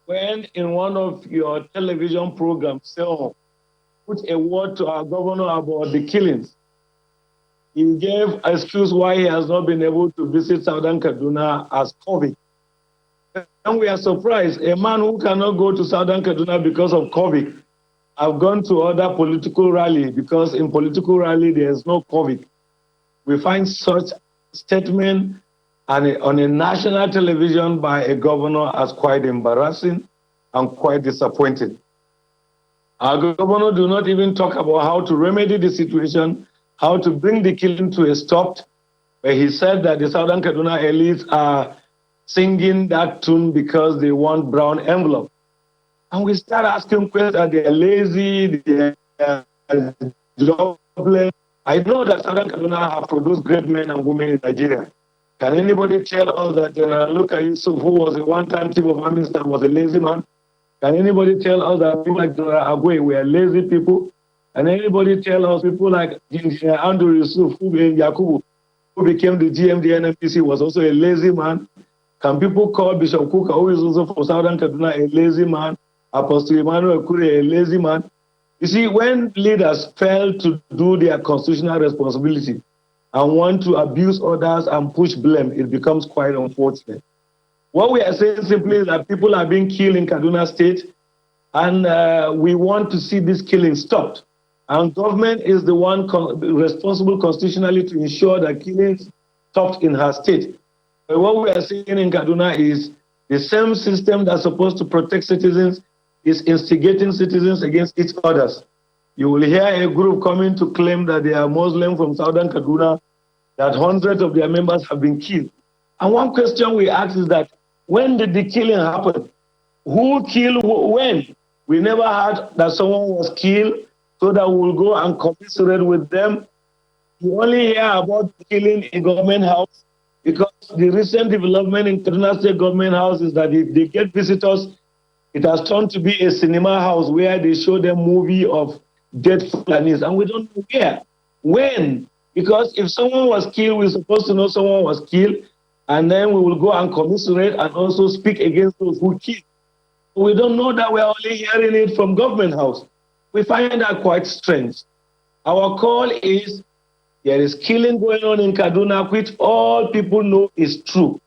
when in one of your television programs, say, oh, put a word to our governor about the killings. He gave excuse why he has not been able to visit Southern Kaduna as COVID. And we are surprised. A man who cannot go to Southern Kaduna because of COVID have gone to other political rally because in political rally there is no COVID. We find such statement on a national television by a governor as quite embarrassing and quite disappointing. Our governor do not even talk about how to remedy the situation, how to bring the killing to a stop, where he said that the Southern Kaduna elites are singing that tune because they want brown envelope. And we start asking questions that they are lazy, they are jobless. I know that Southern Kaduna have produced great men and women in Nigeria. Can anybody tell us that Luka Yusuf, who was a one-time chief of army staff, was a lazy man? Can anybody tell us that people like Agwe were lazy people? Can anybody tell us people like Andrew Yusuf, Yakubu, who became the GMD NMPC, was also a lazy man? Can people call Bishop Kuka, who is also from Southern Kaduna, a lazy man? Apostle Emmanuel Kure, a lazy man? You see, when leaders fail to do their constitutional responsibility and want to abuse others and push blame, it becomes quite unfortunate. What we are saying simply is that people are being killed in Kaduna State, and we want to see this killing stopped. And government is the one responsible constitutionally to ensure that killings stopped in her state. But what we are seeing in Kaduna is the same system that's supposed to protect citizens is instigating citizens against each others. You will hear a group coming to claim that they are Muslim from Southern Kaduna, that hundreds of their members have been killed. And one question we ask is that when did the killing happen? Who killed when? We never heard that someone was killed so that we will go and commiserate with them. You only hear about killing in government house because the recent development in Kaduna State government house is that if they get visitors, it has turned to be a cinema house where they show them movie of dead Fulanis, and we don't know where, when. Because if someone was killed, we're supposed to know someone was killed, and then we will go and commiserate and also speak against those who killed. We don't know that we're only hearing it from government house. We find that quite strange. Our call is there is killing going on in Kaduna, which all people know is true.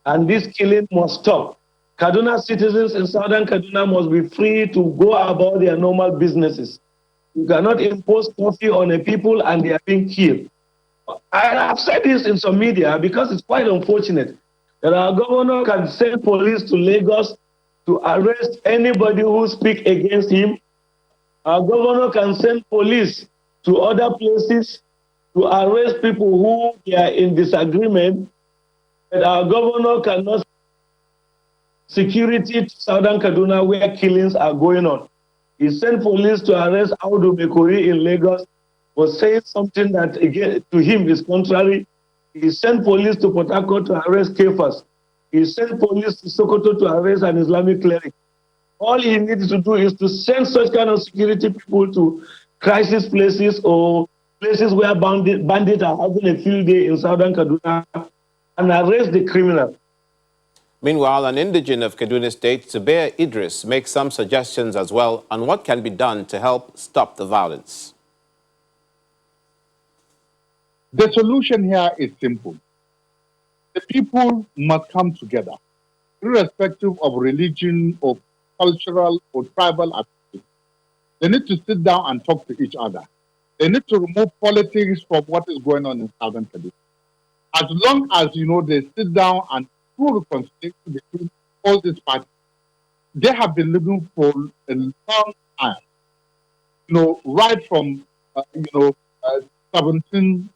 And this killing must stop. Kaduna citizens in southern Kaduna must be free to go about their normal businesses. You cannot impose curfew on a people and they are being killed. I have said this in some media because it's quite unfortunate that our governor can send police to Lagos to arrest anybody who speaks against him. Our governor can send police to other places to arrest people who are in disagreement. But our governor cannot security to southern Kaduna where killings are going on. He sent police to arrest Audu Mekori in Lagos for saying something that again to him is contrary. He sent police to Port Harcourt to arrest Kefas. He sent police to Sokoto to arrest an Islamic cleric. All he needs to do is to send such kind of security people to crisis places or places where bandits are having a field day in southern Kaduna and arrest the criminal. Meanwhile, an indigene of Kaduna State, Zubair Idris, makes some suggestions as well on what can be done to help stop the violence. The solution here is simple. The people must come together, irrespective of religion or cultural or tribal activity. They need to sit down and talk to each other. They need to remove politics from what is going on in southern Kaduna. As long as, they sit down and do reconciliation between all these parties, they have been living for a long time. Right from, 17th,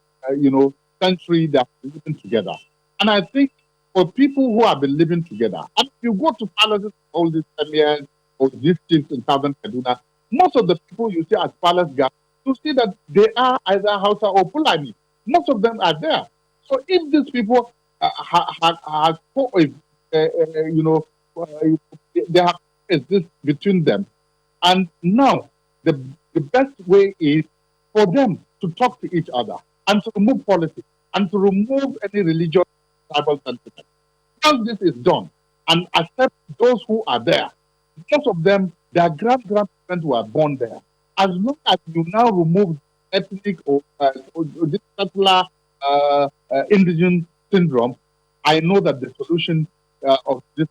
century, they have been living together. And I think for people who have been living together, and if you go to palaces, all these emirs or these chiefs in southern Kaduna, most of the people you see as palace guards, you see that they are either Hausa or Fulani. Most of them are there. So if these people they have this between them, and now the best way is for them to talk to each other and to remove politics and to remove any religious tribal sentiment. Once this is done and accept those who are there, Most of them, their grandparents were born there. As long as you now remove ethnic or this particular indigenous syndrome, I know that the solution of this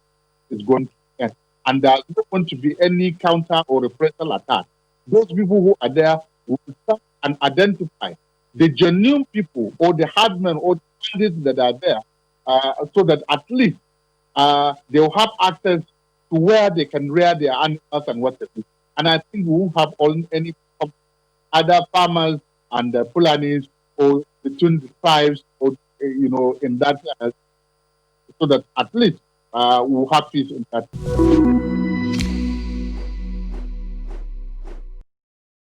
is going to end. And there's not going to be any counter or reprisal attack. Those people who are there will start and identify the genuine people or the hardmen or the bandits that are there, so that at least they will have access to where they can rear their animals and what they do. And I think we won't have any other farmers and Fulanis or between the tribes or in that so that at least we'll have peace in that.